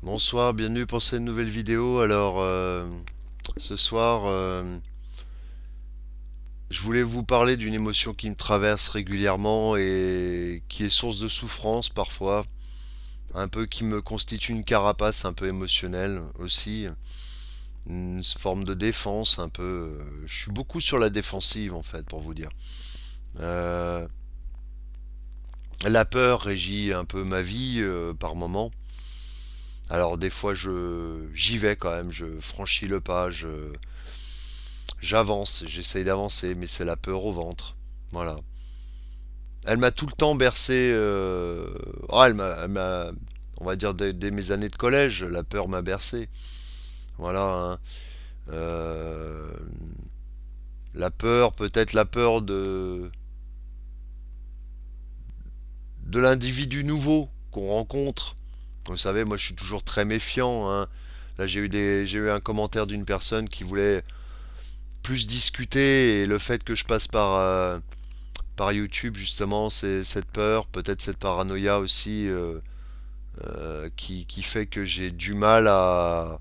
Bonsoir, bienvenue pour cette nouvelle vidéo. Ce soir, je voulais vous parler d'une émotion qui me traverse régulièrement et qui est source de souffrance parfois, un peu qui me constitue une carapace un peu émotionnelle aussi, une forme de défense un peu. Je suis beaucoup sur la défensive en fait, pour vous dire. Euh, la peur régit un peu ma vie par moment. Alors des fois j'y vais quand même, je franchis le pas, j'avance, j'essaye d'avancer, mais c'est la peur au ventre. Voilà. Elle m'a tout le temps bercé. On va dire dès mes années de collège, la peur m'a bercé. Voilà, hein. Euh, la peur, peut-être la peur de l'individu nouveau qu'on rencontre. Vous savez, moi je suis toujours très méfiant, hein. Là j'ai eu un commentaire d'une personne qui voulait plus discuter et le fait que je passe par YouTube justement, c'est cette peur, peut-être cette paranoïa aussi qui fait que j'ai du mal à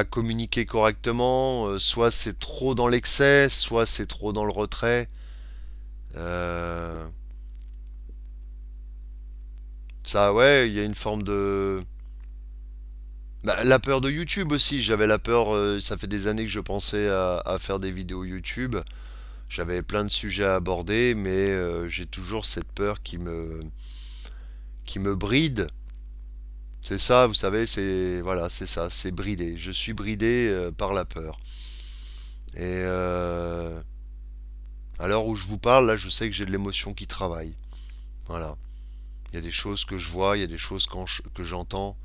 communiquer correctement. Soit c'est trop dans l'excès, soit c'est trop dans le retrait. Euh, Ça, ouais, il y a une forme de... Bah, la peur de YouTube aussi, j'avais la peur, ça fait des années que je pensais à faire des vidéos YouTube. J'avais plein de sujets à aborder, mais j'ai toujours cette peur qui me bride. C'est ça, vous savez, c'est voilà, c'est ça, c'est bridé. Je suis bridé par la peur. Et à l'heure où je vous parle, là, je sais que j'ai de l'émotion qui travaille. Voilà. Il y a des choses que je vois, il y a des choses que j'entends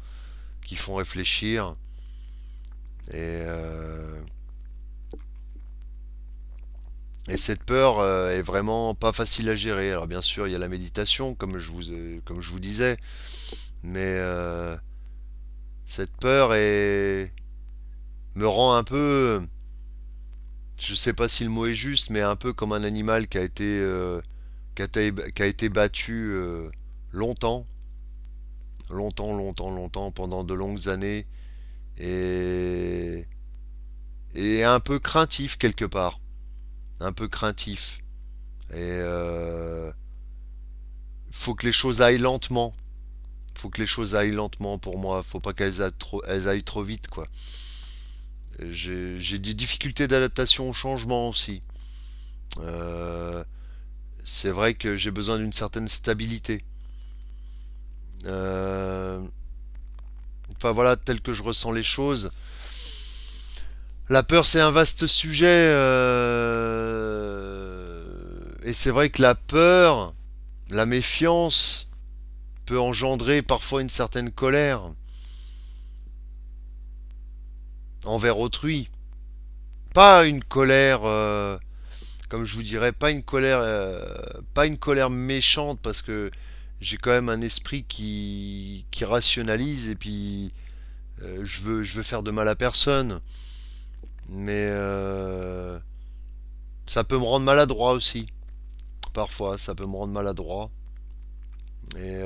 qui font réfléchir. Et, euh, et cette peur est vraiment pas facile à gérer. Alors bien sûr, il y a la méditation, comme je vous disais, mais cette peur me rend un peu, je sais pas si le mot est juste, mais un peu comme un animal qui a été battu longtemps, longtemps, pendant de longues années, et, et un peu craintif quelque part, un peu craintif. Et faut que les choses aillent lentement. Faut que les choses aillent lentement pour moi. Faut pas elles aillent trop vite, quoi. J'ai des difficultés d'adaptation au changement aussi. Euh, c'est vrai que j'ai besoin d'une certaine stabilité. Euh, enfin voilà, tel que je ressens les choses. La peur, c'est un vaste sujet. Et c'est vrai que la peur, la méfiance, peut engendrer parfois une certaine colère envers autrui. Pas une colère, comme je vous dirais, pas une colère méchante parce que j'ai quand même un esprit qui rationalise et puis je veux faire de mal à personne. Mais ça peut me rendre maladroit aussi. Parfois, ça peut me rendre maladroit. Et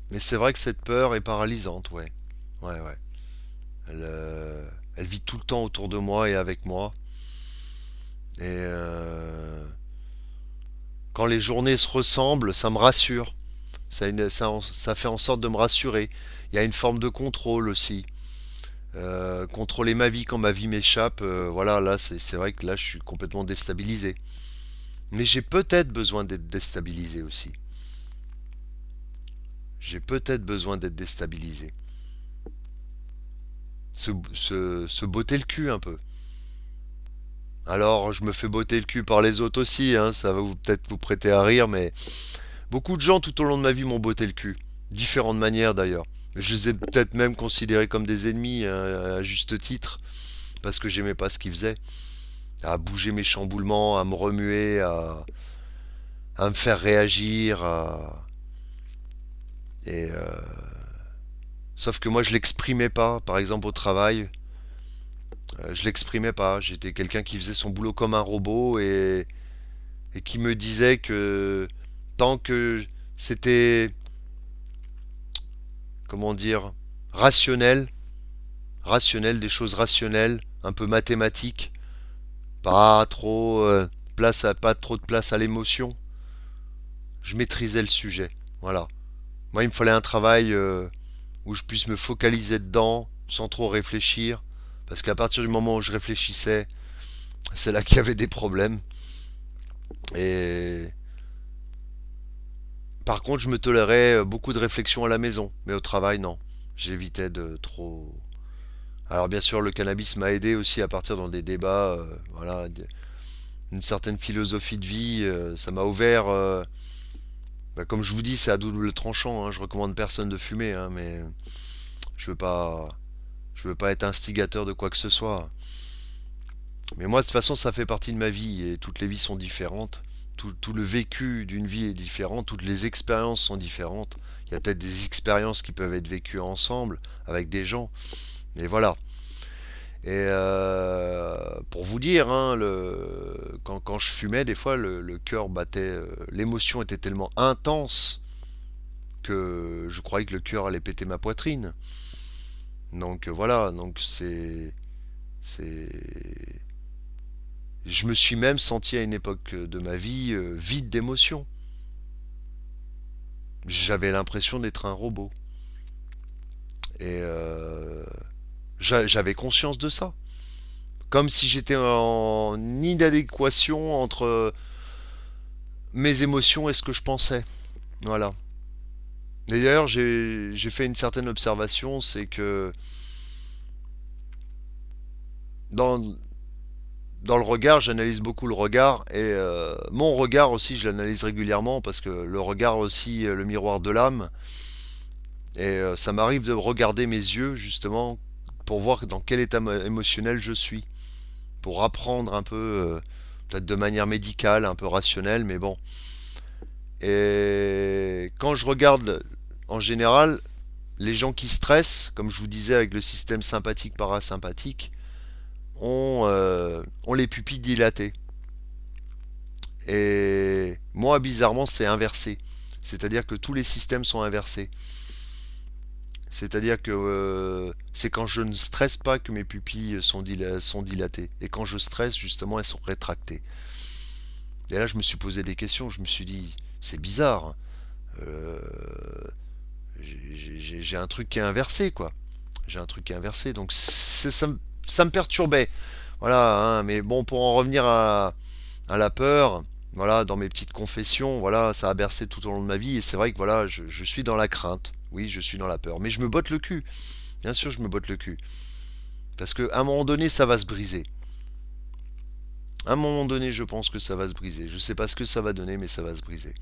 mais c'est vrai que cette peur est paralysante, ouais. Ouais. Elle vit tout le temps autour de moi et avec moi. Et quand les journées se ressemblent, ça me rassure. Ça fait en sorte de me rassurer. Il y a une forme de contrôle aussi. Contrôler ma vie quand ma vie m'échappe, voilà, là, c'est vrai que là, je suis complètement déstabilisé. Mais j'ai peut-être besoin d'être déstabilisé aussi. J'ai peut-être besoin d'être déstabilisé. Se botter le cul un peu. Alors, je me fais botter le cul par les autres aussi, hein, ça va peut-être vous prêter à rire, mais beaucoup de gens tout au long de ma vie m'ont botté le cul. Différentes manières d'ailleurs. Je les ai peut-être même considérés comme des ennemis, hein, à juste titre, parce que j'aimais pas ce qu'ils faisaient. À bouger mes chamboulements, à me remuer, à me faire réagir. Et sauf que moi je l'exprimais pas. Par exemple au travail, je l'exprimais pas. J'étais quelqu'un qui faisait son boulot comme un robot et qui me disait que tant que c'était, comment dire, rationnel, des choses rationnelles, un peu mathématiques, pas trop de place à l'émotion, je maîtrisais le sujet. Voilà. Moi, il me fallait un travail où je puisse me focaliser dedans sans trop réfléchir. Parce qu'à partir du moment où je réfléchissais, c'est là qu'il y avait des problèmes. Et par contre, je me tolérais beaucoup de réflexion à la maison. Mais au travail, non. J'évitais de trop. Alors bien sûr, le cannabis m'a aidé aussi à partir dans des débats, voilà, une certaine philosophie de vie. Ça m'a ouvert. Bah, comme je vous dis, c'est à double tranchant, hein. Je recommande personne de fumer, hein, mais je veux pas, je veux pas être instigateur de quoi que ce soit. Mais moi, de toute façon, ça fait partie de ma vie et toutes les vies sont différentes. Tout le vécu d'une vie est différent, toutes les expériences sont différentes. Il y a peut-être des expériences qui peuvent être vécues ensemble avec des gens, mais voilà. Et pour vous dire, hein, quand je fumais, des fois, le cœur battait, l'émotion était tellement intense que je croyais que le cœur allait péter ma poitrine. Donc voilà, donc c'est, je me suis même senti à une époque de ma vie vide d'émotions. J'avais l'impression d'être un robot. Et j'avais conscience de ça. Comme si j'étais en inadéquation entre mes émotions et ce que je pensais. Voilà. Et d'ailleurs, j'ai fait une certaine observation, c'est que dans, dans le regard, j'analyse beaucoup le regard et mon regard aussi, je l'analyse régulièrement parce que le regard aussi, le miroir de l'âme. Et ça m'arrive de regarder mes yeux justement pour voir dans quel état émotionnel je suis, pour apprendre un peu, peut-être de manière médicale, un peu rationnelle, mais bon. Et quand je regarde en général les gens qui stressent, comme je vous disais avec le système sympathique parasympathique, ont les pupilles dilatées. Et moi, bizarrement, c'est inversé. C'est-à-dire que tous les systèmes sont inversés. C'est-à-dire que c'est quand je ne stresse pas que mes pupilles sont dilatées. Et quand je stresse, justement, elles sont rétractées. Et là, je me suis posé des questions. Je me suis dit, c'est bizarre, hein. Euh, j'ai un truc qui est inversé, quoi. J'ai un truc qui est inversé. Donc ça me perturbait. Voilà, hein. Mais bon, pour en revenir à la peur, voilà, dans mes petites confessions, voilà, ça a bercé tout au long de ma vie. Et c'est vrai que voilà, je suis dans la crainte. Oui, je suis dans la peur. Mais je me botte le cul. Bien sûr, je me botte le cul. Parce qu'à un moment donné, ça va se briser. À un moment donné, je pense que ça va se briser. Je sais pas ce que ça va donner, mais ça va se briser.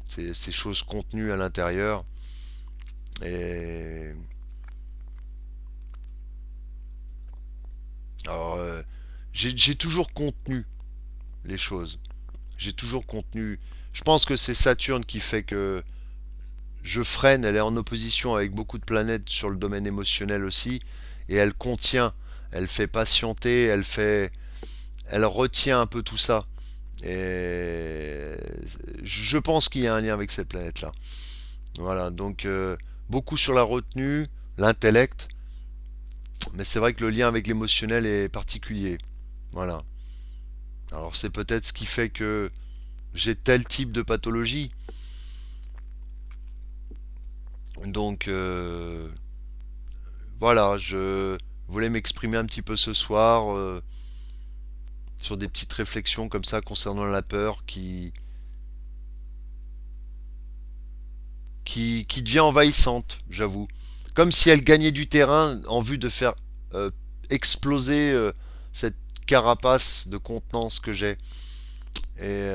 C'est ces choses contenues à l'intérieur. Et alors, j'ai toujours contenu les choses. J'ai toujours contenu. Je pense que c'est Saturne qui fait que je freine. Elle est en opposition avec beaucoup de planètes sur le domaine émotionnel aussi, et elle contient. Elle fait patienter. Elle retient un peu tout ça. Et je pense qu'il y a un lien avec cette planète-là. Voilà, donc beaucoup sur la retenue, l'intellect, mais c'est vrai que le lien avec l'émotionnel est particulier. Voilà. Alors c'est peut-être ce qui fait que j'ai tel type de pathologie. Donc voilà, je voulais m'exprimer un petit peu ce soir sur des petites réflexions comme ça concernant la peur qui devient envahissante, j'avoue. Comme si elle gagnait du terrain en vue de faire euh, exploser cette carapace de contenance que j'ai. Et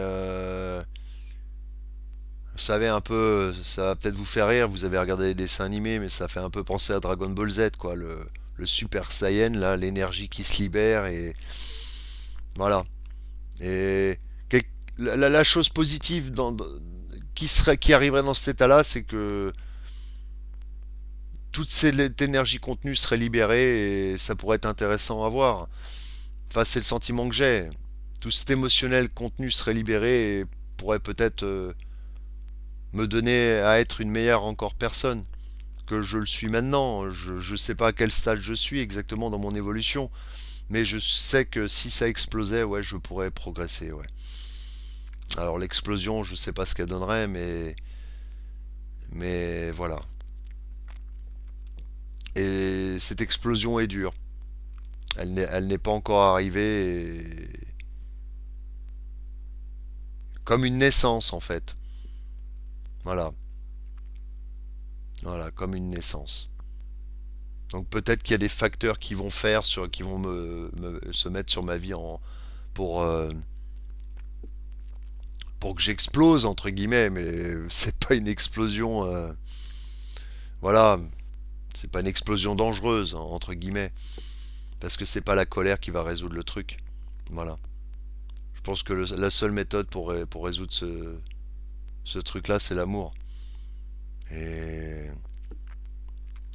vous savez un peu, ça va peut-être vous faire rire, vous avez regardé les dessins animés, mais ça fait un peu penser à Dragon Ball Z, quoi, le Super Saiyan, là, l'énergie qui se libère, et voilà. Et la chose positive qui arriverait dans cet état-là, c'est que toute cette énergie contenue serait libérée et ça pourrait être intéressant à voir. Enfin, c'est le sentiment que j'ai. Tout cet émotionnel contenu serait libéré et pourrait peut-être me donner à être une meilleure encore personne que je le suis maintenant. Je sais pas à quel stade je suis exactement dans mon évolution, mais je sais que si ça explosait, ouais, je pourrais progresser, ouais. Alors l'explosion, je sais pas ce qu'elle donnerait, mais voilà. Et cette explosion est dure. Elle n'est pas encore arrivée, comme une naissance en fait. Voilà, voilà, comme une naissance. Donc peut-être qu'il y a des facteurs qui vont qui vont se mettre sur ma vie pour, euh, pour que j'explose entre guillemets, mais c'est pas une explosion. Voilà, c'est pas une explosion dangereuse entre guillemets, parce que c'est pas la colère qui va résoudre le truc. Voilà. Je pense que la seule méthode pour résoudre ce truc-là, c'est l'amour et,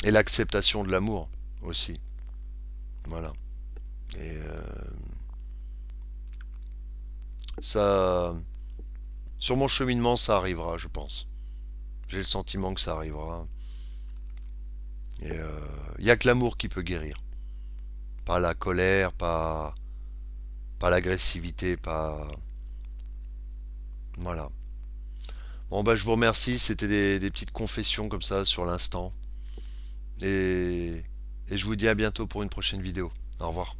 et l'acceptation de l'amour aussi. Voilà. Et ça, sur mon cheminement, ça arrivera, je pense. J'ai le sentiment que ça arrivera. Et il n'y a que l'amour qui peut guérir. Pas la colère, pas l'agressivité, pas... Voilà. Bon bah je vous remercie, c'était des petites confessions comme ça sur l'instant. Et, et je vous dis à bientôt pour une prochaine vidéo. Au revoir.